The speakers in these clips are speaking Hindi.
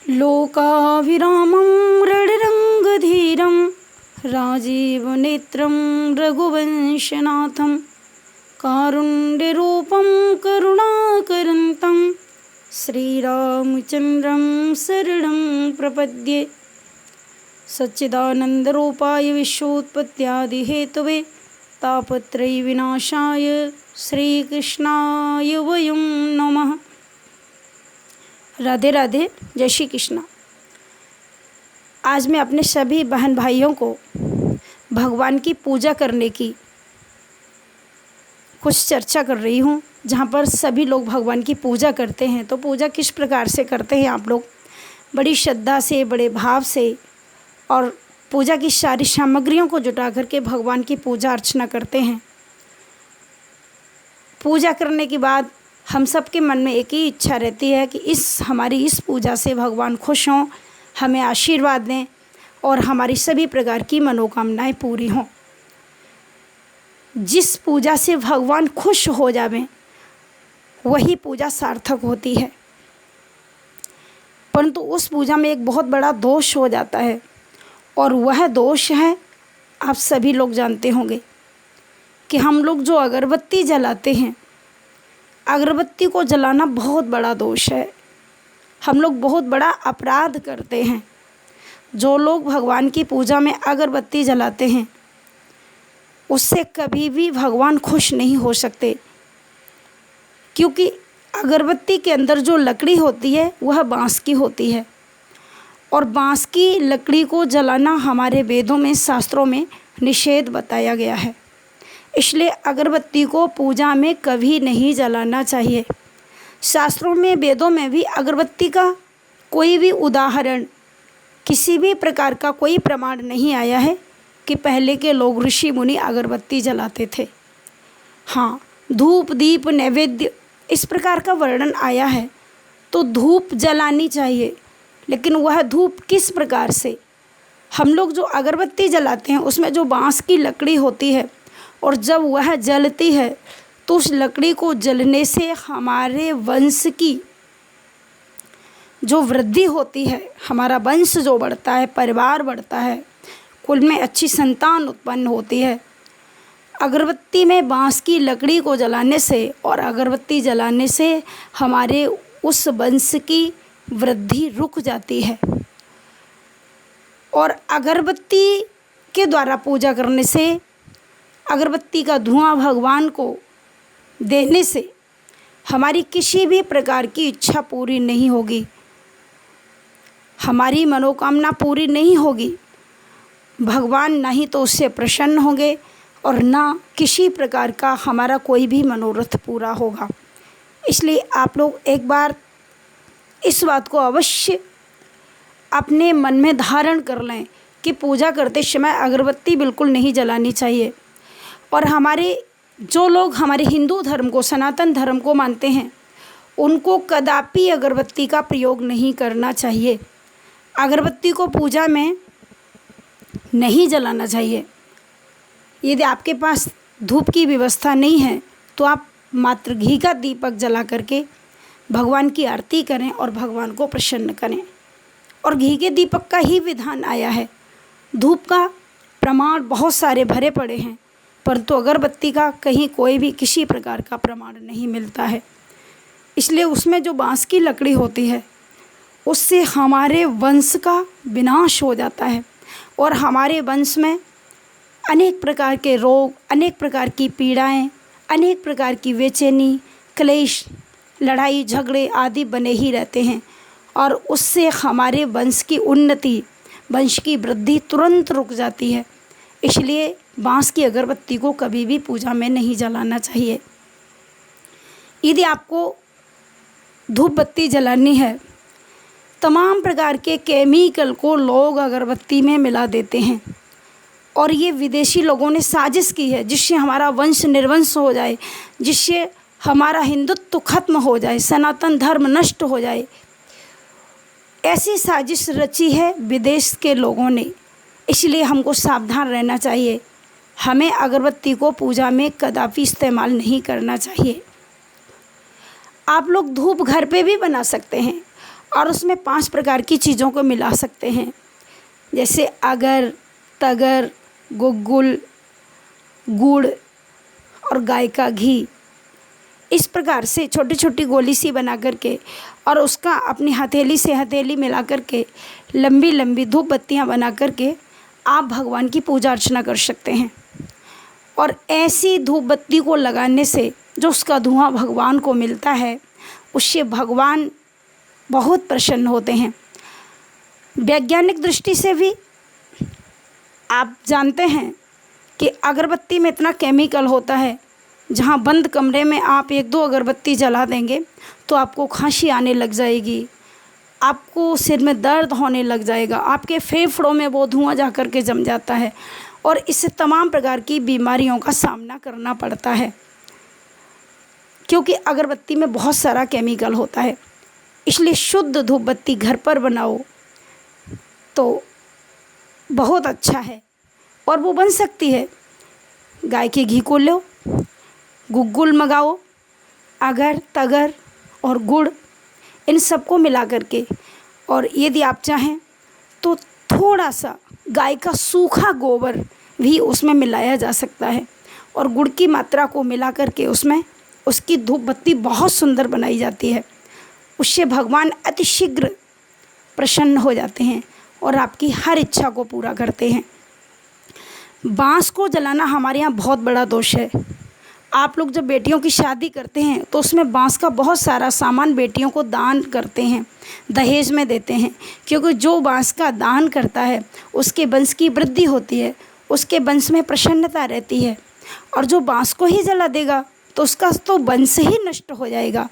लोकाभिरामं रणरङ्गधीरं राजीवनेत्रं रघुवंशनाथं कारुण्यरूपं करुणाकरन्तं श्रीरामचन्द्रं शरणं प्रपद्ये। सच्चिदानन्दरूपाय विश्वोत्पत्त्यादिहेतवे तापत्रयविनाशाय श्रीकृष्णाय वयं नमः। राधे राधे, जय श्री कृष्णा। आज मैं अपने सभी बहन भाइयों को भगवान की पूजा करने की कुछ चर्चा कर रही हूँ, जहाँ पर सभी लोग भगवान की पूजा करते हैं। तो पूजा किस प्रकार से करते हैं आप लोग? बड़ी श्रद्धा से, बड़े भाव से और पूजा की सारी सामग्रियों को जुटा करके भगवान की पूजा अर्चना करते हैं। पूजा करने के बाद हम सब के मन में एक ही इच्छा रहती है कि हमारी इस पूजा से भगवान खुश हों, हमें आशीर्वाद दें और हमारी सभी प्रकार की मनोकामनाएं पूरी हों। जिस पूजा से भगवान खुश हो जावें वही पूजा सार्थक होती है। परंतु उस पूजा में एक बहुत बड़ा दोष हो जाता है, और वह दोष है, आप सभी लोग जानते होंगे कि हम लोग जो अगरबत्ती जलाते हैं, अगरबत्ती को जलाना बहुत बड़ा दोष है। हम लोग बहुत बड़ा अपराध करते हैं। जो लोग भगवान की पूजा में अगरबत्ती जलाते हैं उससे कभी भी भगवान खुश नहीं हो सकते, क्योंकि अगरबत्ती के अंदर जो लकड़ी होती है वह बांस की होती है, और बांस की लकड़ी को जलाना हमारे वेदों में, शास्त्रों में निषेध बताया गया है। इसलिए अगरबत्ती को पूजा में कभी नहीं जलाना चाहिए। शास्त्रों में, वेदों में भी अगरबत्ती का कोई भी उदाहरण, किसी भी प्रकार का कोई प्रमाण नहीं आया है कि पहले के लोग, ऋषि मुनि अगरबत्ती जलाते थे। हाँ, धूप, दीप, नैवेद्य इस प्रकार का वर्णन आया है, तो धूप जलानी चाहिए। लेकिन वह धूप किस प्रकार से? हम लोग जो अगरबत्ती जलाते हैं उसमें जो बांस की लकड़ी होती है, और जब वह जलती है तो उस लकड़ी को जलने से हमारे वंश की जो वृद्धि होती है, हमारा वंश जो बढ़ता है, परिवार बढ़ता है, कुल में अच्छी संतान उत्पन्न होती है। अगरबत्ती में बांस की लकड़ी को जलाने से और अगरबत्ती जलाने से हमारे उस वंश की वृद्धि रुक जाती है। और अगरबत्ती के द्वारा पूजा करने से, अगरबत्ती का धुआं भगवान को देने से हमारी किसी भी प्रकार की इच्छा पूरी नहीं होगी, हमारी मनोकामना पूरी नहीं होगी। भगवान ना ही तो उससे प्रसन्न होंगे और ना किसी प्रकार का हमारा कोई भी मनोरथ पूरा होगा। इसलिए आप लोग एक बार इस बात को अवश्य अपने मन में धारण कर लें कि पूजा करते समय अगरबत्ती बिल्कुल नहीं जलानी चाहिए। और हमारे जो लोग हमारे हिंदू धर्म को, सनातन धर्म को मानते हैं, उनको कदापि अगरबत्ती का प्रयोग नहीं करना चाहिए। अगरबत्ती को पूजा में नहीं जलाना चाहिए। यदि आपके पास धूप की व्यवस्था नहीं है तो आप मात्र घी का दीपक जला करके भगवान की आरती करें और भगवान को प्रसन्न करें। और घी के दीपक का ही विधान आया है। धूप का प्रमाण बहुत सारे भरे पड़े हैं, परंतु अगरबत्ती का कहीं कोई भी किसी प्रकार का प्रमाण नहीं मिलता है। इसलिए उसमें जो बांस की लकड़ी होती है उससे हमारे वंश का विनाश हो जाता है, और हमारे वंश में अनेक प्रकार के रोग, अनेक प्रकार की पीड़ाएं, अनेक प्रकार की बेचैनी, क्लेश, लड़ाई झगड़े आदि बने ही रहते हैं, और उससे हमारे वंश की उन्नति, वंश की वृद्धि तुरंत रुक जाती है। इसलिए बांस की अगरबत्ती को कभी भी पूजा में नहीं जलाना चाहिए। यदि आपको धूप बत्ती जलानी है, तमाम प्रकार के केमिकल को लोग अगरबत्ती में मिला देते हैं, और ये विदेशी लोगों ने साजिश की है जिससे हमारा वंश निर्वंश हो जाए, जिससे हमारा हिंदुत्व खत्म हो जाए, सनातन धर्म नष्ट हो जाए। ऐसी साजिश रची है विदेश के लोगों ने, इसलिए हमको सावधान रहना चाहिए। हमें अगरबत्ती को पूजा में कदापि इस्तेमाल नहीं करना चाहिए। आप लोग धूप घर पे भी बना सकते हैं और उसमें 5 प्रकार की चीज़ों को मिला सकते हैं, जैसे अगर, तगर, गुग्गुल, गुड़ और गाय का घी। इस प्रकार से छोटी छोटी गोली सी बना करके और उसका अपनी हथेली से हथेली मिला करके लंबी लंबी धूप बत्तियाँ बना करके आप भगवान की पूजा अर्चना कर सकते हैं। और ऐसी धूप बत्ती को लगाने से जो उसका धुआं भगवान को मिलता है, उससे भगवान बहुत प्रसन्न होते हैं। वैज्ञानिक दृष्टि से भी आप जानते हैं कि अगरबत्ती में इतना केमिकल होता है, जहाँ बंद कमरे में आप 1-2 अगरबत्ती जला देंगे तो आपको खांसी आने लग जाएगी, आपको सिर में दर्द होने लग जाएगा, आपके फेफड़ों में वो धुआं जा कर के जम जाता है और इससे तमाम प्रकार की बीमारियों का सामना करना पड़ता है, क्योंकि अगरबत्ती में बहुत सारा केमिकल होता है। इसलिए शुद्ध धूप बत्ती घर पर बनाओ तो बहुत अच्छा है और वो बन सकती है। गाय के घी को लो, गुग्गुल मंगाओ, अगर, तगर और गुड़, इन सबको मिला करके, और यदि आप चाहें तो थोड़ा सा गाय का सूखा गोबर भी उसमें मिलाया जा सकता है और गुड़ की मात्रा को मिला करके उसमें उसकी धूप बत्ती बहुत सुंदर बनाई जाती है। उससे भगवान अतिशीघ्र प्रसन्न हो जाते हैं और आपकी हर इच्छा को पूरा करते हैं। बांस को जलाना हमारे यहाँ बहुत बड़ा दोष है। आप लोग जब बेटियों की शादी करते हैं तो उसमें बांस का बहुत सारा सामान बेटियों को दान करते हैं, दहेज में देते हैं, क्योंकि जो बांस का दान करता है उसके वंश की वृद्धि होती है, उसके वंश में प्रसन्नता रहती है। और जो बांस को ही जला देगा तो उसका तो वंश ही नष्ट हो जाएगा।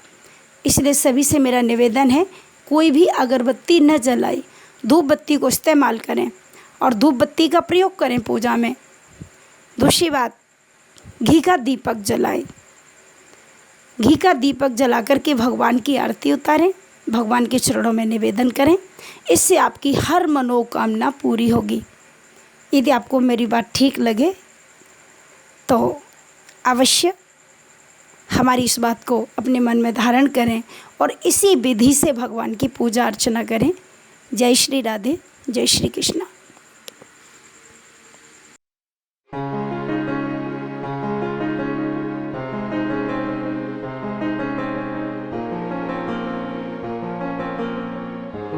इसलिए सभी से मेरा निवेदन है, कोई भी अगरबत्ती न जलाए, धूप बत्ती को इस्तेमाल करें और धूप बत्ती का प्रयोग करें पूजा में। दूसरी बात, घी का दीपक जलाएं। घी का दीपक जला करके भगवान की आरती उतारें, भगवान के चरणों में निवेदन करें, इससे आपकी हर मनोकामना पूरी होगी। यदि आपको मेरी बात ठीक लगे तो अवश्य हमारी इस बात को अपने मन में धारण करें और इसी विधि से भगवान की पूजा अर्चना करें। जय श्री राधे, जय श्री कृष्ण।